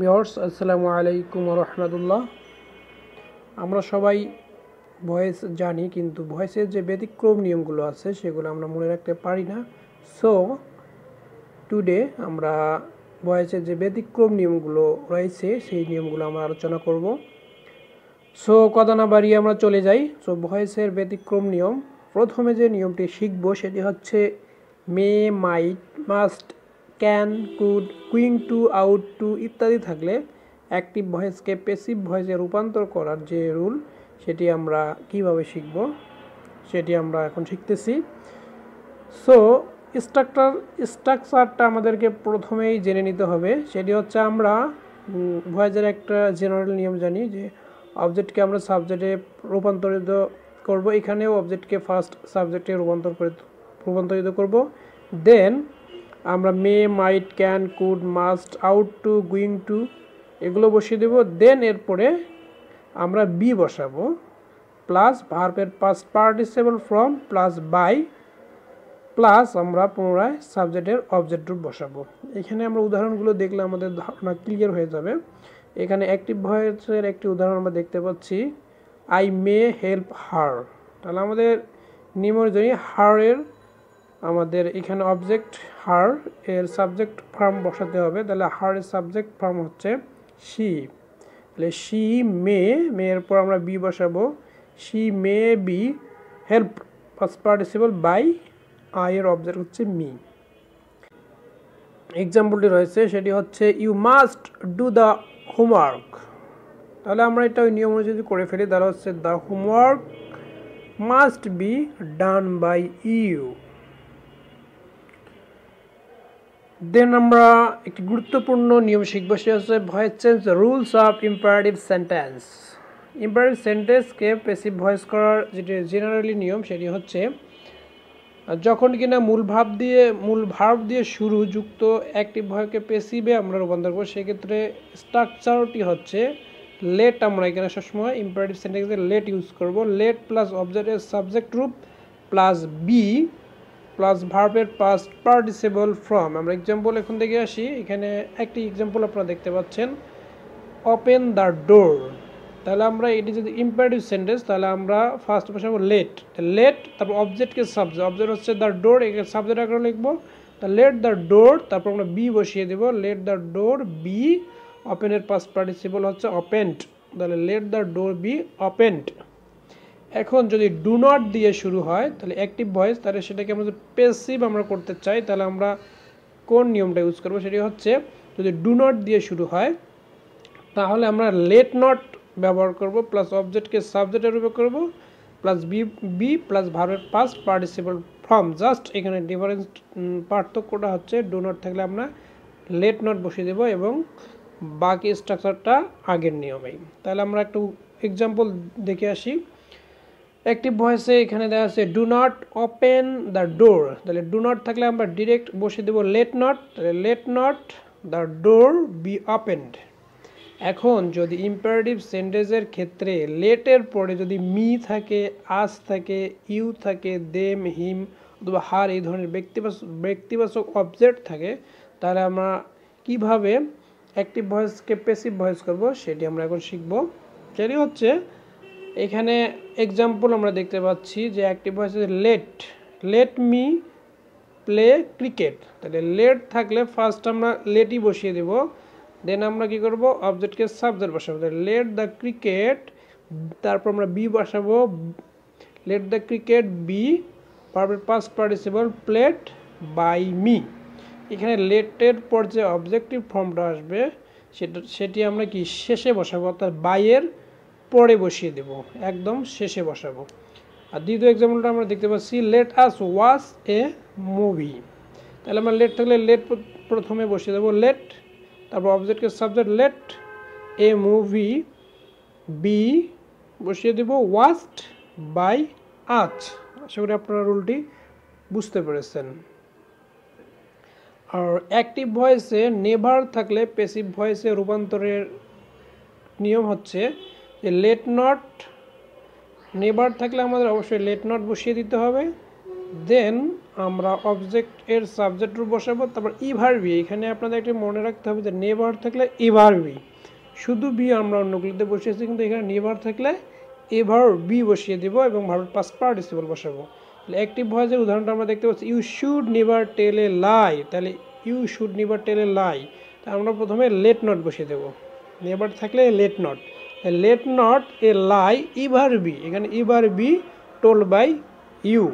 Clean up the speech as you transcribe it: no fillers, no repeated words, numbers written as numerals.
Viewers আসসালামু আলাইকুম ওয়া রাহমাতুল্লাহ। আমরা সবাই ভয়েস জানি, কিন্তু ভয়েসের যে ব্যতিক্রম নিয়মগুলো আছে সেগুলো আমরা মনে রাখতে পারি না। সো টুডে আমরা ভয়েসের যে ব্যতিক্রম নিয়মগুলো রয়েছে সেই নিয়মগুলো আমরা আলোচনা করব। সো কথা না বাড়িয়ে আমরা চলে যাই। সো ভয়েসের ব্যতিক্রম নিয়ম, প্রথমে যে নিয়মটি শিখব সেটি হচ্ছে may, might, must, can, could, going to, ought to ইত্যাদি থাকলে অ্যাক্টিভ ভয়েসকে প্যাসিভ ভয়েসে রূপান্তর করার যে রুল সেটি আমরা কিভাবে শিখব সেটি আমরা এখন শিখতেছি। সো স্ট্রাকচারটা আমাদেরকে প্রথমেই জেনে নিতে হবে। সেটি হচ্ছে আমরা ভয়েসের একটা জেনারেল নিয়ম জানি যে অবজেক্টকে আমরা সাবজেক্টে রূপান্তরিত করব। এখানেও অবজেক্টকে ফার্স্ট সাবজেক্টে রূপান্তরিত করব। দেন আমরা may, might, can, could, must, ought to, going to এগুলো বসিয়ে দেব। দেন এরপরে আমরা বি বসাবো, প্লাস ভার্বের past participle from plus by, plus আমরা পুনরায় সাবজেক্টের অবজেক্ট রূপ বসাবো। এখানে আমরা উদাহরণগুলো দেখলে আমাদের ধারণা ক্লিয়ার হয়ে যাবে। এখানে অ্যাক্টিভ ভয়েসের একটি উদাহরণ আমরা দেখতে পাচ্ছি, আই মে হেল্প হার। তাহলে আমাদের নিয়ম অনুযায়ী হারের আমাদের এখানে অবজেক্ট হার এর সাবজেক্ট ফর্ম বসাতে হবে। তাহলে হারের সাবজেক্ট ফর্ম হচ্ছে শি। তাহলে শি মে, মেয়ের পর আমরা বি বসাবো, she may be help first participle by, আয়ের অবজেক্ট হচ্ছে মি। এক্সাম্পলটি রয়েছে সেটি হচ্ছে you must do the homework. তাহলে আমরা এটা ওই নিয়ম অনুযায়ী যদি করে ফেলি তাহলে হচ্ছে the homework must be done by you. Then আমরা একটি গুরুত্বপূর্ণ নিয়ম শিখব, সেটা হচ্ছে voice change rules of imperative sentence. ইম্পারেটিভ সেন্টেন্সকে প্যাসিভ ভয়েস করার যেটি জেনারেলি নিয়ম সেটি হচ্ছে যখন কিনা মূল ভার্ব দিয়ে শুরু যুক্ত অ্যাক্টিভ ভয়েসকে প্যাসিভে আমরা রূপান্তর করব, সেক্ষেত্রে স্ট্রাকচারটি হচ্ছে লেট। আমরা এখানে সবসময় ইম্পারেটিভ সেন্টেন্সে লেট ইউজ করব। লেট প্লাস অবজেক্টের সাবজেক্ট রূপ প্লাস বি প্লাস ভার্বের পাস্ট পার্টিসিপল ফ্রম। আমরা এক্সাম্পল এখন থেকে আসি। এখানে একটি এক্সাম্পল আপনারা দেখতে পাচ্ছেন, ওপেন দ্য ডোর। তাহলে আমরা এটি যদি ইম্পারেটিভ সেন্টেন্স তাহলে আমরা ফার্স্ট বসাবো লেট। লেট তারপর অবজেক্টকে সাবজেক্ট, অবজেক্ট হচ্ছে দ্য ডোর, এখানে সাবজেক্ট আকারে লিখবো। তা লেট দ্য ডোর, তারপর আমরা বি বসিয়ে দেবো, লেট দ্য ডোর বি, ওপেনের পাস্ট পার্টিসিপল হচ্ছে ওপেন্ড, তাহলে let the door be opened. এখন যদি ডু নট দিয়ে শুরু হয় তাহলে অ্যাক্টিভ ভয়েস, তাহলে সেটাকে আমরা যদি প্যাসিভ আমরা করতে চাই তাহলে আমরা কোন নিয়মটা ইউজ করবো, সেটি হচ্ছে যদি ডু নট দিয়ে শুরু হয় তাহলে আমরা লেট নট ব্যবহার করব, প্লাস অবজেক্টকে সাবজেক্টের রূপে করব, প্লাস বি প্লাস ভার্বের পাস্ট পার্টিসিপল ফর্ম। জাস্ট এখানে ডিফারেন্স পার্থক্যটা হচ্ছে ডু নট থাকলে আমরা লেট নট বসিয়ে দেব এবং বাকি স্ট্রাকচারটা আগের নিয়মেই। তাহলে আমরা একটু এক্সাম্পল দেখে আসি। অ্যাক্টিভ ভয়েসে এখানে দেখা আছে do not open the door. তাহলে ডু নট থাকলে আমরা ডিরেক্ট বসিয়ে দেবো লেট নট, তাহলে let not the door be opened. এখন যদি ইম্পারেটিভ সেন্টেন্সের ক্ষেত্রে লেটের পরে যদি মি থাকে, আস থাকে, ইউ থাকে, দেম, হিম অথবা হার এই ধরনের ব্যক্তিবাচক অবজেক্ট থাকে, তাহলে আমরা কিভাবে অ্যাক্টিভ ভয়েসকে প্যাসিভ ভয়েস করব সেটি আমরা এখন শিখব। সেটি হচ্ছে এখানে এক্সাম্পল আমরা দেখতে পাচ্ছি যে active voice let me play cricket. তাহলে লেট থাকলে ফার্স্ট আমরা লেটই বসিয়ে দেব, দেন আমরা কি করব অবজেক্টকে সাবজেক্ট বসাবো, লেট দ্য ক্রিকেট, তারপর আমরা বি বসাবো, লেট দ্য ক্রিকেট বি ভার্বের past participle played by me. এখানে লেটের পর যে অবজেক্টিভ ফর্মটা আসবে সেটি আমরা কি শেষে বসাবো, অর্থাৎ বাইয়ের পরে বসিয়ে দেব, একদম শেষে বসাবো। আর দ্বিতীয় এক্সাম্পলটা আমরা দেখতে পাচ্ছি, লেট আস ওয়াচ এ মুভি। তাহলে আমরা লেট থাকলে লেট প্রথমে বসিয়ে দেবো লেট, তারপর অবজেক্টকে subject let, a movie be বসিয়ে দেব ওয়াচড বাই আজ। আশা করি আপনারা রুলটি বুঝতে পেরেছেন। আর অ্যাক্টিভ ভয়েসে নেভার থাকলে প্যাসিভ ভয়েসে রূপান্তরের নিয়ম হচ্ছে যে লেট নট, নেভার থাকলে আমাদের অবশ্যই লেট নট বসিয়ে দিতে হবে, দেন আমরা অবজেক্ট এর সাবজেক্ট রূপ বসাবো, তারপর ইভার বি। এখানে আপনাদের একটি মনে রাখতে হবে যে নেভার থাকলে এভার বি, শুধু বি আমরা অন্যগুলোতে বসিয়েছি, কিন্তু এখানে নেভার থাকলে এভার বি বসিয়ে দেবো এবং ভার্ব পাস্ট পার্টিসিপল বসাবো। তাহলে অ্যাক্টিভ ভয়েসের উদাহরণটা আমরা দেখতে পাচ্ছি, you should never tell a lie. তাহলে you should never tell a lie, তা আমরা প্রথমে লেট নট বসিয়ে দেবো, নেভার থাকলে let not, let not a lie ever be, এখানে ever be told by you.